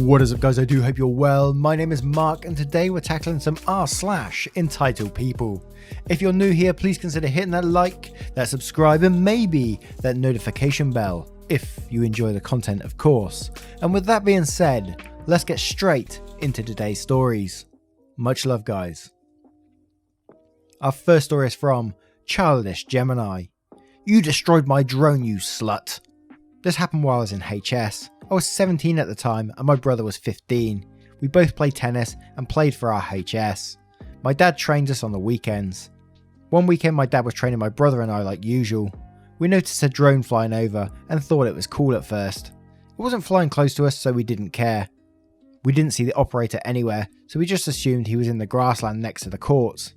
What is up, guys? I do hope you're well. My name is Mark and today we're tackling some r// entitled people. If you're new here, please consider hitting that like, that subscribe and maybe that notification bell if you enjoy the content, of course. And with that being said, let's get straight into today's stories. Much love, guys. Our first story is from Childish Gemini. You destroyed my drone, you slut. This happened while I was in HS. I was 17 at the time and my brother was 15. We both played tennis and played for our HS. My dad trained us on the weekends. One weekend my dad was training my brother and I like usual. We noticed a drone flying over and thought it was cool at first. It wasn't flying close to us, so we didn't care. We didn't see the operator anywhere, so we just assumed he was in the grassland next to the courts.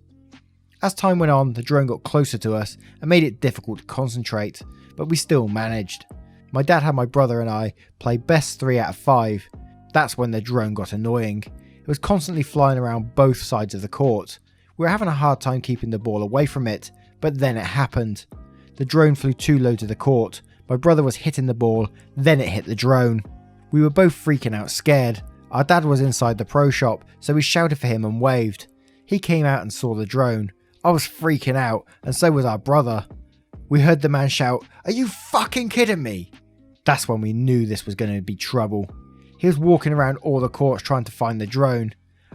As time went on, the drone got closer to us and made it difficult to concentrate, but we still managed. My dad had my brother and I play best 3 out of 5. That's when the drone got annoying. It was constantly flying around both sides of the court. We were having a hard time keeping the ball away from it, but then it happened. The drone flew too low to the court. My brother was hitting the ball, then it hit the drone. We were both freaking out scared. Our dad was inside the pro shop, so we shouted for him and waved. He came out and saw the drone. I was freaking out, and so was our brother. We heard the man shout, "Are you fucking kidding me?" That's when we knew this was going to be trouble. He was walking around all the courts trying to find the drone.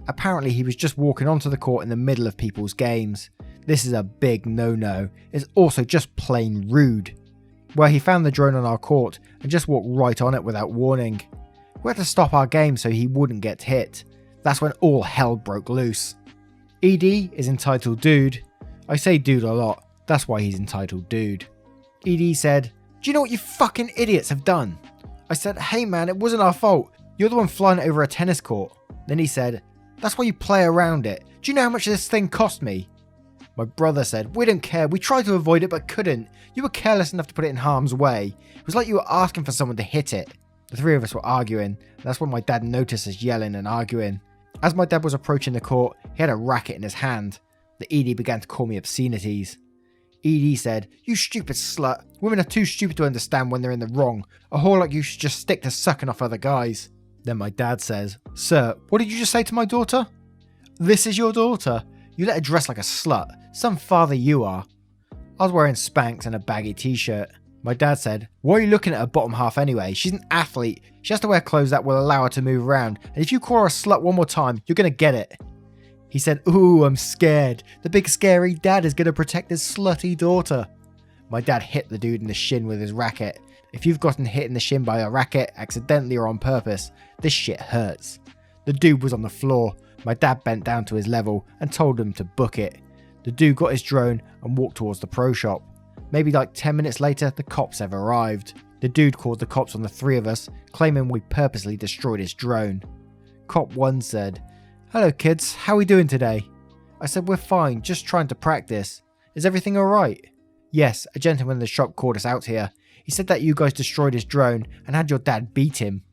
Apparently he was just walking onto the court in the middle of people's games. This is a big no-no. It's also just plain rude. Well, he found the drone on our court and just walked right on it without warning. We had to stop our game so he wouldn't get hit. That's when all hell broke loose. ED is entitled Dude. I say dude a lot, that's why he's entitled Dude. ED said, "Do you know what you fucking idiots have done?" I said, "Hey man, it wasn't our fault. You're the one flying over a tennis court." Then he said, "That's why you play around it. Do you know how much this thing cost me?" My brother said, "We don't care. We tried to avoid it but couldn't. You were careless enough to put it in harm's way. It was like you were asking for someone to hit it." The three of us were arguing. That's when my dad noticed us yelling and arguing. As my dad was approaching the court, he had a racket in his hand. The ED began to call me obscenities. ED said, "You stupid slut. Women are too stupid to understand when they're in the wrong. A whore like you should just stick to sucking off other guys." Then my dad says, "Sir, what did you just say to my daughter?" "This is your daughter? You let her dress like a slut. Some father you are." I was wearing Spanx and a baggy t-shirt. My dad said, "Why are you looking at her bottom half anyway? She's an athlete. She has to wear clothes that will allow her to move around. And if you call her a slut one more time, you're going to get it." He said, "Ooh, I'm scared. The big scary dad is going to protect his slutty daughter." My dad hit the dude in the shin with his racket. If you've gotten hit in the shin by a racket, accidentally or on purpose, this shit hurts. The dude was on the floor. My dad bent down to his level and told him to book it. The dude got his drone and walked towards the pro shop. Maybe like 10 minutes later, the cops have arrived. The dude called the cops on the three of us, claiming we purposely destroyed his drone. Cop 1 said, "Hello kids, how are we doing today?" I said, "We're fine, just trying to practice. Is everything alright?" "Yes, a gentleman in the shop called us out here. He said that you guys destroyed his drone and had your dad beat him."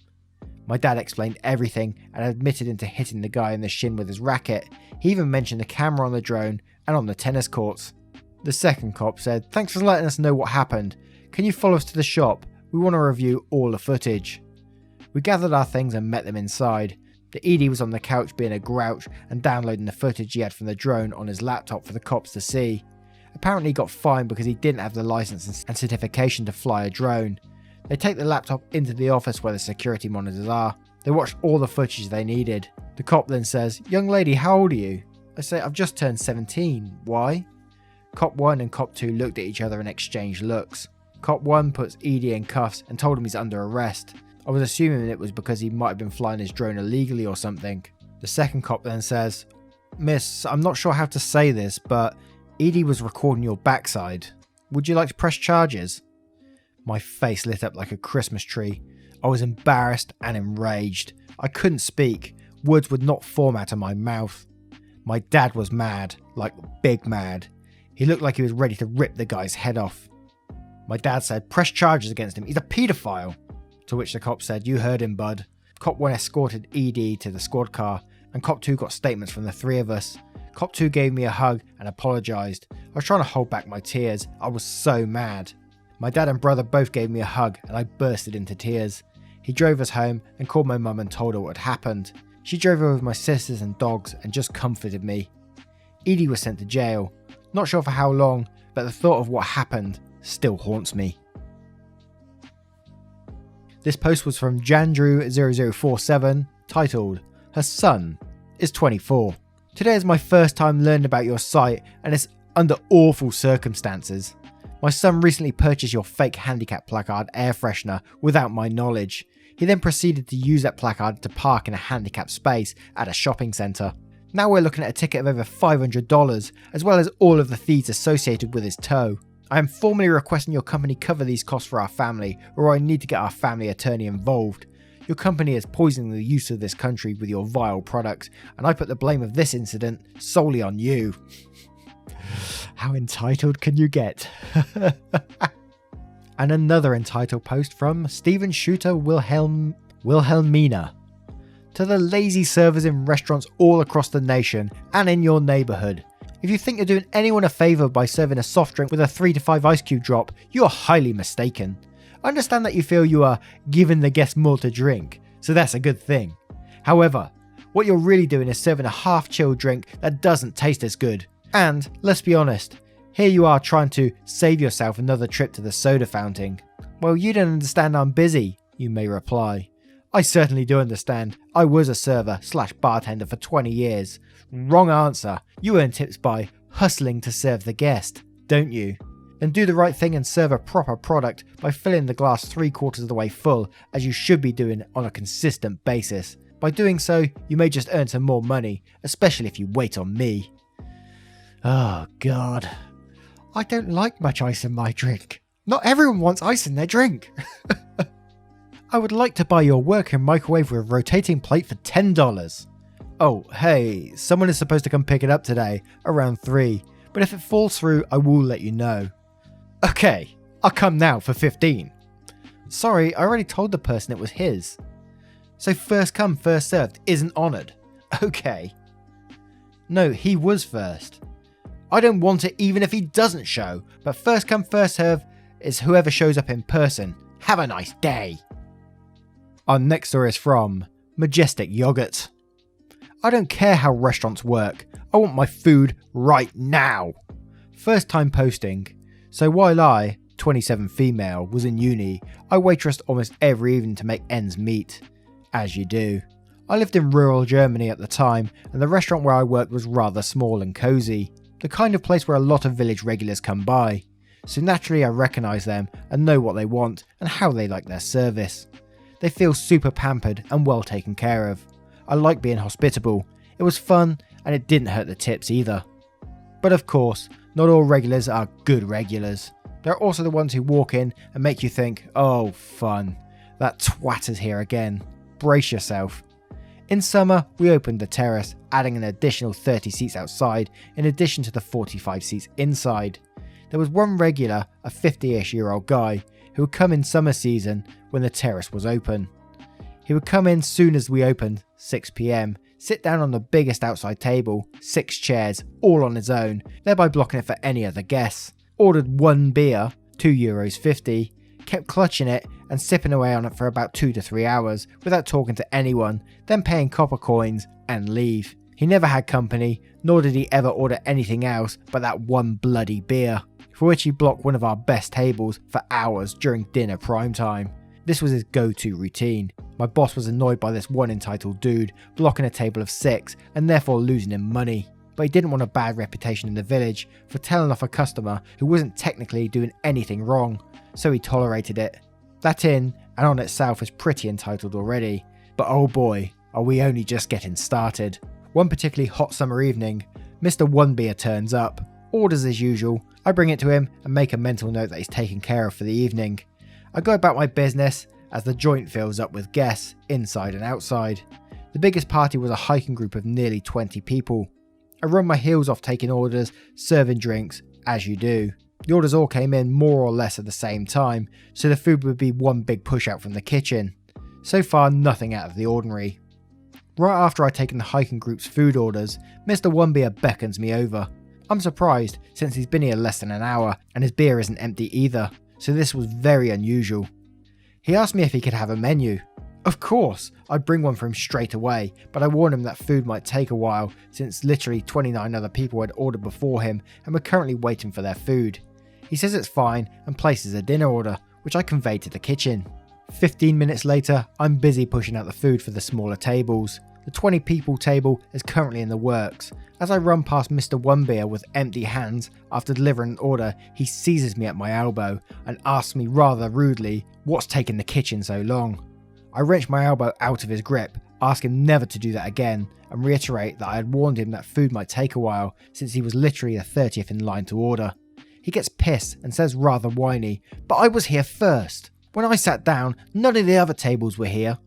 My dad explained everything and admitted into hitting the guy in the shin with his racket. He even mentioned the camera on the drone and on the tennis courts. The second cop said, "Thanks for letting us know what happened. Can you follow us to the shop? We want to review all the footage." We gathered our things and met them inside. The ED was on the couch being a grouch and downloading the footage he had from the drone on his laptop for the cops to see. Apparently he got fined because he didn't have the license and certification to fly a drone. They take the laptop into the office where the security monitors are. They watched all the footage they needed. The cop then says, "Young lady, how old are you?" I say, "I've just turned 17. Why?" Cop 1 and Cop 2 looked at each other and exchanged looks. Cop 1 puts ED in cuffs and told him he's under arrest. I was assuming it was because he might have been flying his drone illegally or something. The second cop then says, "Miss, I'm not sure how to say this, but ED was recording your backside. Would you like to press charges?" My face lit up like a Christmas tree. I was embarrassed and enraged. I couldn't speak. Words would not form out of my mouth. My dad was mad, like big mad. He looked like he was ready to rip the guy's head off. My dad said, "Press charges against him. He's a paedophile." To which the cop said, "You heard him, bud." Cop 1 escorted ED to the squad car, and Cop 2 got statements from the three of us. Cop 2 gave me a hug and apologised. I was trying to hold back my tears. I was so mad. My dad and brother both gave me a hug and I bursted into tears. He drove us home and called my mum and told her what had happened. She drove over with my sisters and dogs and just comforted me. Edie was sent to jail. Not sure for how long, but the thought of what happened still haunts me. This post was from Jandrew0047, titled, "Her son is 24. Today is my first time learning about your site and it's under awful circumstances. My son recently purchased your fake handicap placard air freshener without my knowledge. He then proceeded to use that placard to park in a handicapped space at a shopping centre. Now we're looking at a ticket of over $500, as well as all of the fees associated with his tow. I am formally requesting your company cover these costs for our family, or I need to get our family attorney involved. Your company is poisoning the youth of this country with your vile products, and I put the blame of this incident solely on you." How entitled can you get? And another entitled post from Stephen Shooter Wilhelmina. "To the lazy servers in restaurants all across the nation and in your neighbourhood. If you think you're doing anyone a favour by serving a soft drink with a 3 to 5 ice cube drop, you are highly mistaken. I understand that you feel you are giving the guests more to drink, so that's a good thing. However, what you're really doing is serving a half-chilled drink that doesn't taste as good. And, let's be honest, here you are trying to save yourself another trip to the soda fountain. Well, you don't understand I'm busy, you may reply. I certainly do understand. I was a server/bartender for 20 years. Wrong answer. You earn tips by hustling to serve the guest, don't you? Then do the right thing and serve a proper product by filling the glass 3/4 of the way full, as you should be doing on a consistent basis. By doing so, you may just earn some more money, especially if you wait on me." Oh god. I don't like much ice in my drink. Not everyone wants ice in their drink. "I would like to buy your working microwave with a rotating plate for $10. Oh, hey, someone is supposed to come pick it up today, around 3, but if it falls through, I will let you know." "Okay, I'll come now for 15. "Sorry, I already told the person it was his." "So first come, first served isn't honoured." "Okay." "No, he was first." "I don't want it even if he doesn't show, but first come, first serve is whoever shows up in person. Have a nice day." Our next story is from Majestic Yogurt. "I don't care how restaurants work. I want my food right now." First time posting. So while I, 27 female, was in uni, I waitressed almost every evening to make ends meet. As you do. I lived in rural Germany at the time, and the restaurant where I worked was rather small and cosy. The kind of place where a lot of village regulars come by. So naturally I recognise them and know what they want and how they like their service. They feel super pampered and well taken care of. I like being hospitable. It was fun and it didn't hurt the tips either. But of course, not all regulars are good regulars. There are also the ones who walk in and make you think, oh fun, that twat is here again. Brace yourself. In summer, we opened the terrace, adding an additional 30 seats outside in addition to the 45 seats inside. There was one regular, a 50-ish-year-old guy, who would come in summer season when the terrace was open. He would come in soon as we opened, 6 PM, sit down on the biggest outside table, 6 chairs, all on his own, thereby blocking it for any other guests. Ordered one beer, €2.50, kept clutching it and sipping away on it for about 2 to 3 hours without talking to anyone, then paying copper coins and leave. He never had company, nor did he ever order anything else but that one bloody beer, for which he blocked one of our best tables for hours during dinner prime time. This was his go-to routine. My boss was annoyed by this one entitled dude blocking a table of 6 and therefore losing him money. But he didn't want a bad reputation in the village for telling off a customer who wasn't technically doing anything wrong, so he tolerated it. That in and on itself is pretty entitled already, but oh boy, are we only just getting started. One particularly hot summer evening, Mr. One Beer turns up, orders as usual. I bring it to him and make a mental note that he's taken care of for the evening. I go about my business as the joint fills up with guests inside and outside. The biggest party was a hiking group of nearly 20 people. I run my heels off taking orders, serving drinks, as you do. The orders all came in more or less at the same time, so the food would be one big push out from the kitchen. So far, nothing out of the ordinary. Right after I'd taken the hiking group's food orders, Mr. One Beer beckons me over. I'm surprised, since he's been here less than an hour, and his beer isn't empty either, so this was very unusual. He asked me if he could have a menu. Of course, I'd bring one for him straight away, but I warned him that food might take a while since literally 29 other people had ordered before him and were currently waiting for their food. He says it's fine and places a dinner order, which I convey to the kitchen. 15 minutes later, I'm busy pushing out the food for the smaller tables. The 20 people table is currently in the works. As I run past Mr. Onebeer with empty hands after delivering an order, he seizes me at my elbow and asks me rather rudely what's taking the kitchen so long. I wrench my elbow out of his grip, ask him never to do that again, and reiterate that I had warned him that food might take a while since he was literally the 30th in line to order. He gets pissed and says rather whiny, "But I was here first. When I sat down, none of the other tables were here."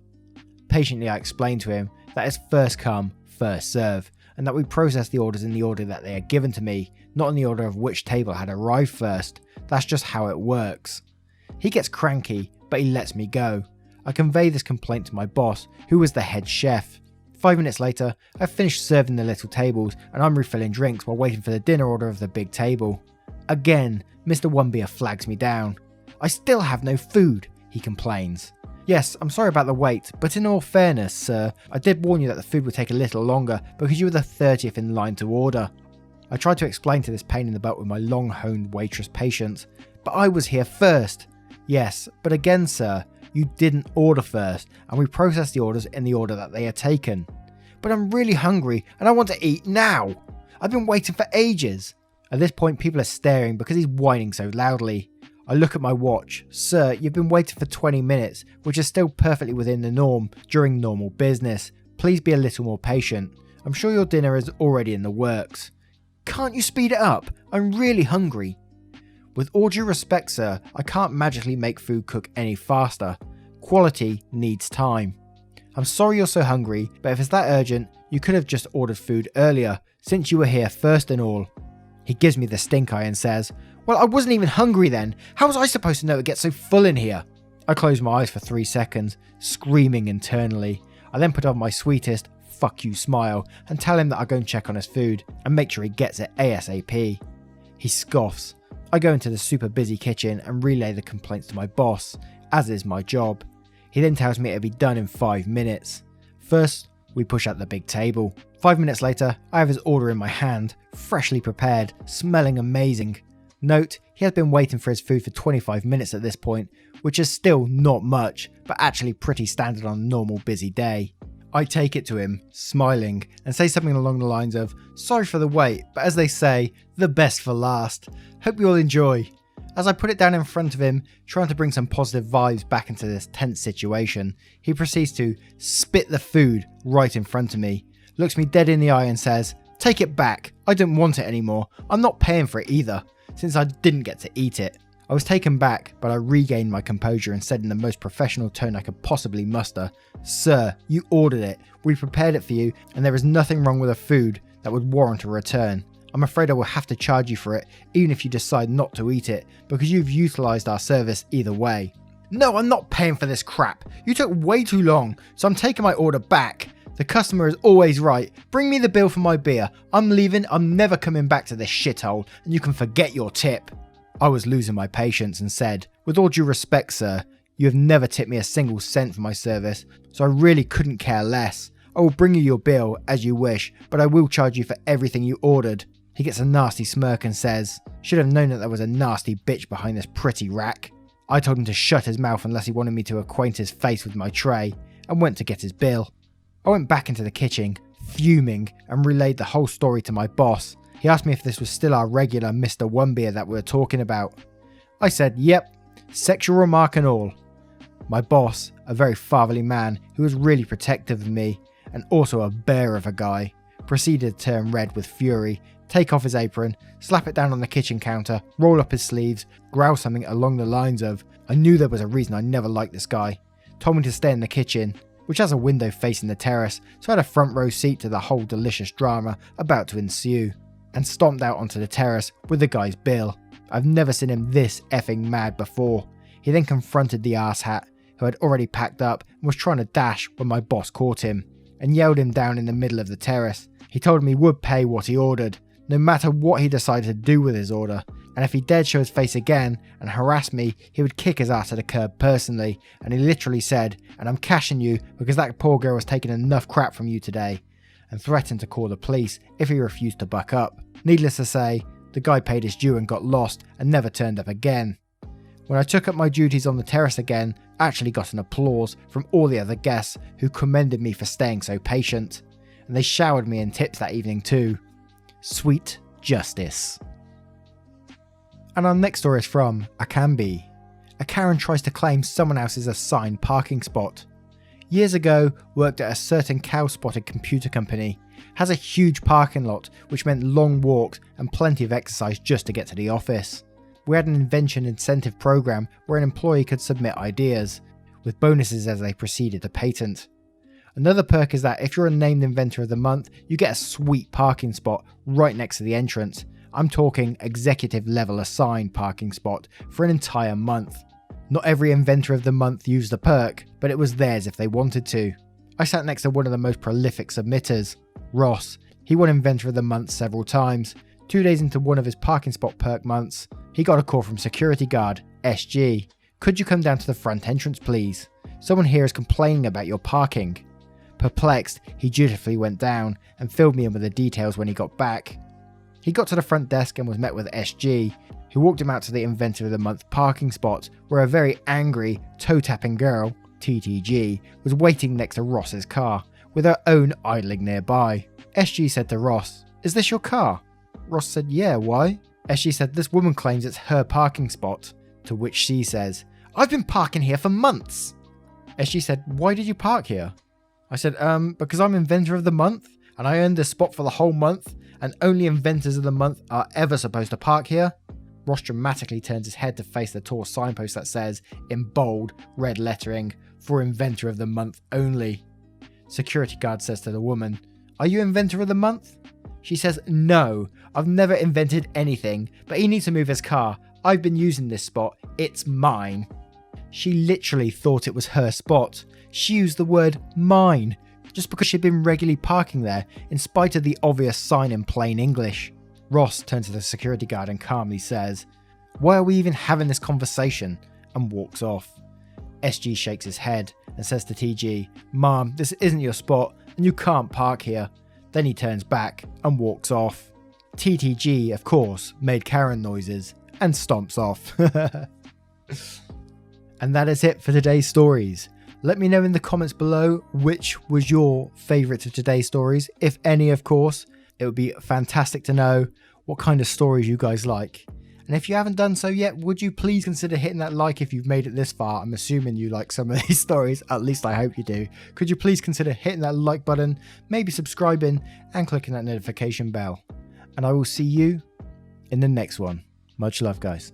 Patiently I explain to him that it's first come, first serve, and that we process the orders in the order that they are given to me, not in the order of which table had arrived first. That's just how it works. He gets cranky, but he lets me go. I convey this complaint to my boss, who was the head chef. 5 minutes later, I've finished serving the little tables and I'm refilling drinks while waiting for the dinner order of the big table. Again, Mr. Onebeer flags me down. "I still have no food," he complains. "Yes, I'm sorry about the wait, but in all fairness, sir, I did warn you that the food would take a little longer because you were the 30th in line to order." I tried to explain to this pain in the butt with my long-honed waitress patience, "But I was here first." "Yes, but again, sir, you didn't order first, and we process the orders in the order that they are taken." "But I'm really hungry and I want to eat now. I've been waiting for ages." At this point, people are staring because he's whining so loudly. I look at my watch. "Sir, you've been waiting for 20 minutes, which is still perfectly within the norm during normal business. Please be a little more patient. I'm sure your dinner is already in the works." "Can't you speed it up? I'm really hungry." "With all due respect, sir, I can't magically make food cook any faster. Quality needs time. I'm sorry you're so hungry, but if it's that urgent, you could have just ordered food earlier, since you were here first and all." He gives me the stink eye and says, "Well, I wasn't even hungry then. How was I supposed to know it gets so full in here?" I close my eyes for 3 seconds, screaming internally. I then put on my sweetest "fuck you" smile and tell him that I'll go and check on his food and make sure he gets it ASAP. He scoffs. I go into the super busy kitchen and relay the complaints to my boss, as is my job. He then tells me it'll be done in 5 minutes. First, we push out the big table. 5 minutes later, I have his order in my hand, freshly prepared, smelling amazing. Note, he has been waiting for his food for 25 minutes at this point, which is still not much, but actually pretty standard on a normal busy day. I take it to him, smiling, and say something along the lines of, "Sorry for the wait, but as they say, the best for last. Hope you all enjoy." As I put it down in front of him, trying to bring some positive vibes back into this tense situation, he proceeds to spit the food right in front of me, looks me dead in the eye and says, "Take it back, I don't want it anymore. I'm not paying for it either, since I didn't get to eat it." I was taken back, but I regained my composure and said in the most professional tone I could possibly muster, "Sir, you ordered it, we prepared it for you, and there is nothing wrong with the food that would warrant a return. I'm afraid I will have to charge you for it, even if you decide not to eat it, because you've utilised our service either way." "No, I'm not paying for this crap. You took way too long, so I'm taking my order back. The customer is always right. Bring me the bill for my beer. I'm leaving, I'm never coming back to this shithole, and you can forget your tip." I was losing my patience and said, "With all due respect, sir, you have never tipped me a single cent for my service, so I really couldn't care less. I will bring you your bill as you wish, but I will charge you for everything you ordered." He gets a nasty smirk and says, "Should have known that there was a nasty bitch behind this pretty rack." I told him to shut his mouth unless he wanted me to acquaint his face with my tray, and went to get his bill. I went back into the kitchen, fuming, and relayed the whole story to my boss. He asked me if this was still our regular Mr. Onebeer that we were talking about. I said, "Yep, sexual remark and all." My boss, a very fatherly man who was really protective of me, and also a bear of a guy, proceeded to turn red with fury, take off his apron, slap it down on the kitchen counter, roll up his sleeves, growl something along the lines of, "I knew there was a reason I never liked this guy," told me to stay in the kitchen, which has a window facing the terrace, so I had a front row seat to the whole delicious drama about to ensue, and stomped out onto the terrace with the guy's bill. I've never seen him this effing mad before. He then confronted the asshat, who had already packed up and was trying to dash when my boss caught him, and yelled him down in the middle of the terrace. He told him he would pay what he ordered, no matter what he decided to do with his order, And if he dared show his face again and harass me, he would kick his ass to the curb personally. And he literally said, "And I'm cashing you because that poor girl has taken enough crap from you today," and threatened to call the police if he refused to buck up. Needless to say, the guy paid his due and got lost and never turned up again. When I took up my duties on the terrace again, I actually got an applause from all the other guests who commended me for staying so patient. And they showered me in tips that evening too. Sweet justice. And our next story is from Akambi. A Karen tries to claim someone else's assigned parking spot. Years ago, worked at a certain cow-spotted computer company. Has a huge parking lot, which meant long walks and plenty of exercise just to get to the office. We had an invention incentive program where an employee could submit ideas, with bonuses as they proceeded to patent. Another perk is that if you're a named inventor of the month, you get a sweet parking spot right next to the entrance. I'm talking executive level assigned parking spot for an entire month. Not every inventor of the month used the perk, but it was theirs if they wanted to. I sat next to one of the most prolific submitters, Ross. He won inventor of the month several times. 2 days into one of his parking spot perk months, he got a call from security guard, SG. "Could you come down to the front entrance please? Someone here is complaining about your parking." Perplexed, he dutifully went down and filled me in with the details when he got back. He got to the front desk and was met with SG, who walked him out to the Inventor of the Month parking spot, where a very angry, toe-tapping girl, TTG, was waiting next to Ross's car, with her own idling nearby. SG said to Ross, "Is this your car?" Ross said, "Yeah, why?" SG said, "This woman claims it's her parking spot," to which she says, "I've been parking here for months." SG said, "Why did you park here?" I said, because I'm Inventor of the Month, and I earned this spot for the whole month, and only inventors of the month are ever supposed to park here." Ross dramatically turns his head to face the tall signpost that says, in bold, red lettering, "For Inventor of the Month only." Security guard says to the woman, "Are you Inventor of the Month?" She says, "No, I've never invented anything, but he needs to move his car. I've been using this spot, it's mine." She literally thought it was her spot. She used the word "mine" just because she'd been regularly parking there, in spite of the obvious sign in plain English. Ross turns to the security guard and calmly says, "Why are we even having this conversation?" and walks off. SG shakes his head and says to TG, "Mom, this isn't your spot and you can't park here." Then he turns back and walks off. TTG, of course, made Karen noises and stomps off. And that is it for today's stories. Let me know in the comments below which was your favourite of today's stories, if any of course. It would be fantastic to know what kind of stories you guys like. And if you haven't done so yet, would you please consider hitting that like if you've made it this far? I'm assuming you like some of these stories, at least I hope you do. Could you please consider hitting that like button, maybe subscribing and clicking that notification bell. And I will see you in the next one. Much love, guys.